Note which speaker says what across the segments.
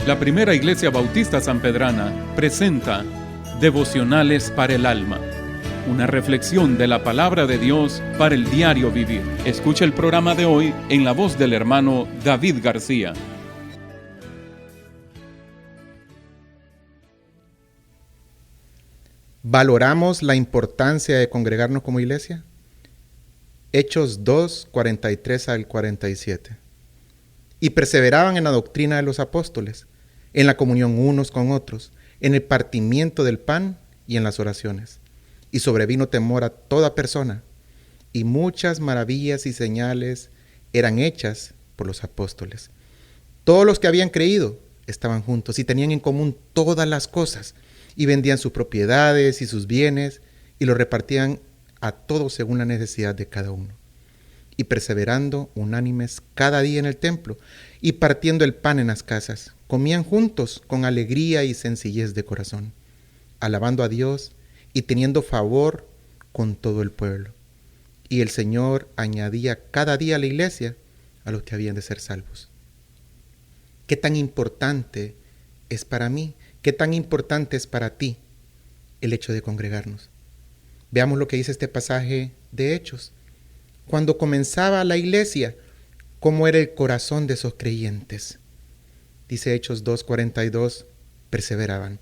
Speaker 1: La Primera Iglesia Bautista Sanpedrana presenta Devocionales para el Alma, una reflexión de la palabra de Dios para el diario vivir. Escucha el programa de hoy en la voz del hermano David García.
Speaker 2: ¿Valoramos la importancia de congregarnos como iglesia? Hechos 2, 43 al 47. Y perseveraban en la doctrina de los apóstoles, en la comunión unos con otros, en el partimiento del pan y en las oraciones. Y sobrevino temor a toda persona, y muchas maravillas y señales eran hechas por los apóstoles. Todos los que habían creído estaban juntos y tenían en común todas las cosas, y vendían sus propiedades y sus bienes, y los repartían a todos según la necesidad de cada uno. Y perseverando unánimes cada día en el templo, y partiendo el pan en las casas, comían juntos con alegría y sencillez de corazón, alabando a Dios y teniendo favor con todo el pueblo. Y el Señor añadía cada día a la iglesia a los que habían de ser salvos. ¿Qué tan importante es para mí? ¿Qué tan importante es para ti el hecho de congregarnos? Veamos lo que dice este pasaje de Hechos. Cuando comenzaba la iglesia, ¿cómo era el corazón de esos creyentes? Dice Hechos 2:42, perseveraban.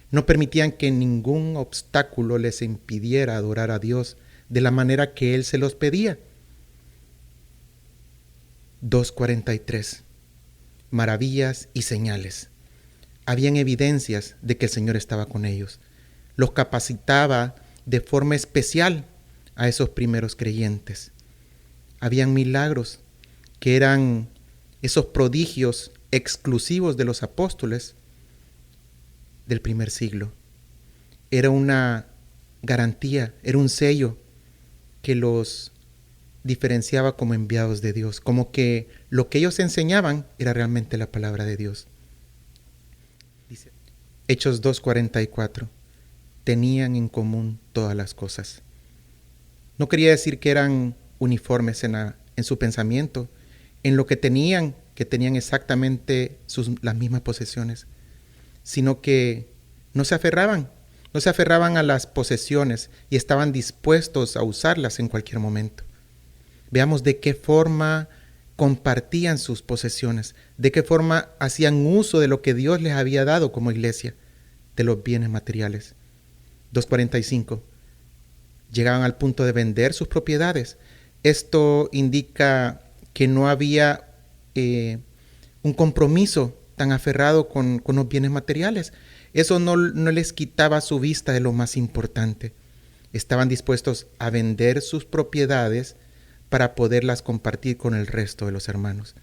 Speaker 2: No permitían que ningún obstáculo les impidiera adorar a Dios de la manera que Él se los pedía. 2:43, maravillas y señales. Habían evidencias de que el Señor estaba con ellos. Los capacitaba de forma especial a esos primeros creyentes. Habían milagros que eran esos prodigios exclusivos de los apóstoles del primer siglo. Era una garantía, era un sello que los diferenciaba como enviados de Dios, como que lo que ellos enseñaban era realmente la palabra de Dios. Dice Hechos 2:44, tenían en común todas las cosas. No quería decir que eran uniformes en su pensamiento, en lo que tenían exactamente las mismas posesiones, sino que no se aferraban a las posesiones y estaban dispuestos a usarlas en cualquier momento. Veamos de qué forma compartían sus posesiones, de qué forma hacían uso de lo que Dios les había dado como iglesia, de los bienes materiales. 2:45. Llegaban al punto de vender sus propiedades. Esto indica que no había un compromiso tan aferrado con los bienes materiales. Eso no les quitaba su vista de lo más importante. Estaban dispuestos a vender sus propiedades para poderlas compartir con el resto de los hermanos.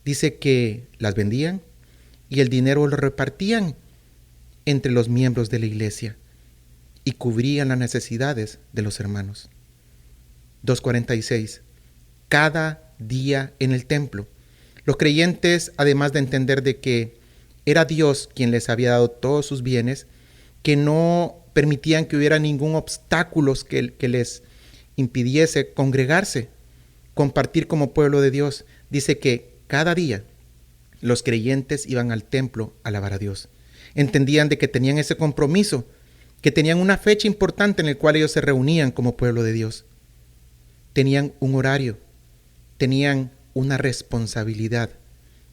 Speaker 2: Dice que las vendían y el dinero lo repartían entre los miembros de la iglesia y cubrían las necesidades de los hermanos. 2:46. Cada día en el templo. Los creyentes, además de entender de que era Dios quien les había dado todos sus bienes, que no permitían que hubiera ningún obstáculo que les impidiese congregarse, compartir como pueblo de Dios. Dice que cada día los creyentes iban al templo a alabar a Dios. Entendían de que tenían ese compromiso, que tenían una fecha importante en la cual ellos se reunían como pueblo de Dios. Tenían un horario, tenían una responsabilidad,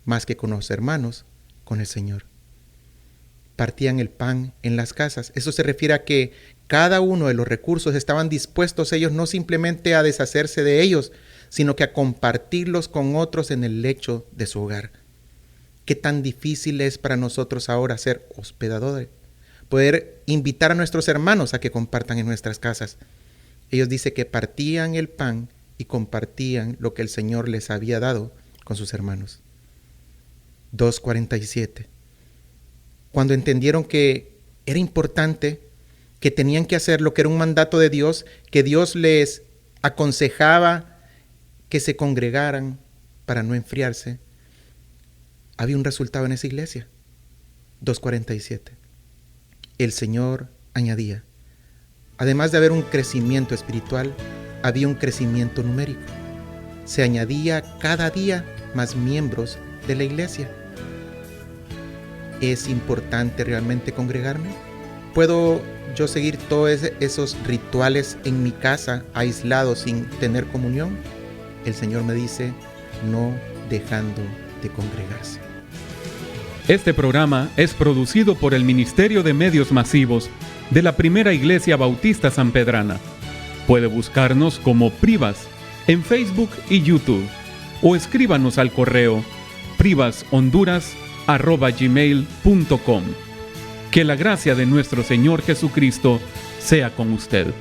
Speaker 2: más que con los hermanos, con el Señor. Partían el pan en las casas. Eso se refiere a que cada uno de los recursos estaban dispuestos ellos no simplemente a deshacerse de ellos, sino que a compartirlos con otros en el lecho de su hogar. ¿Qué tan difícil es para nosotros ahora ser hospedadores? Poder invitar a nuestros hermanos a que compartan en nuestras casas. Ellos dicen que partían el pan y compartían lo que el Señor les había dado con sus hermanos. 2:47. Cuando entendieron que era importante, que tenían que hacer lo que era un mandato de Dios, que Dios les aconsejaba que se congregaran para no enfriarse, había un resultado en esa iglesia. 2:47. El Señor añadía, además de haber un crecimiento espiritual, había un crecimiento numérico. Se añadía cada día más miembros de la iglesia. ¿Es importante realmente congregarme? ¿Puedo yo seguir todos esos rituales en mi casa, aislado, sin tener comunión? El Señor me dice, no dejando de congregarse.
Speaker 1: Este programa es producido por el Ministerio de Medios Masivos de la Primera Iglesia Bautista Sanpedrana. Puede buscarnos como Privas en Facebook y YouTube o escríbanos al correo privashonduras@gmail.com. Que la gracia de nuestro Señor Jesucristo sea con usted.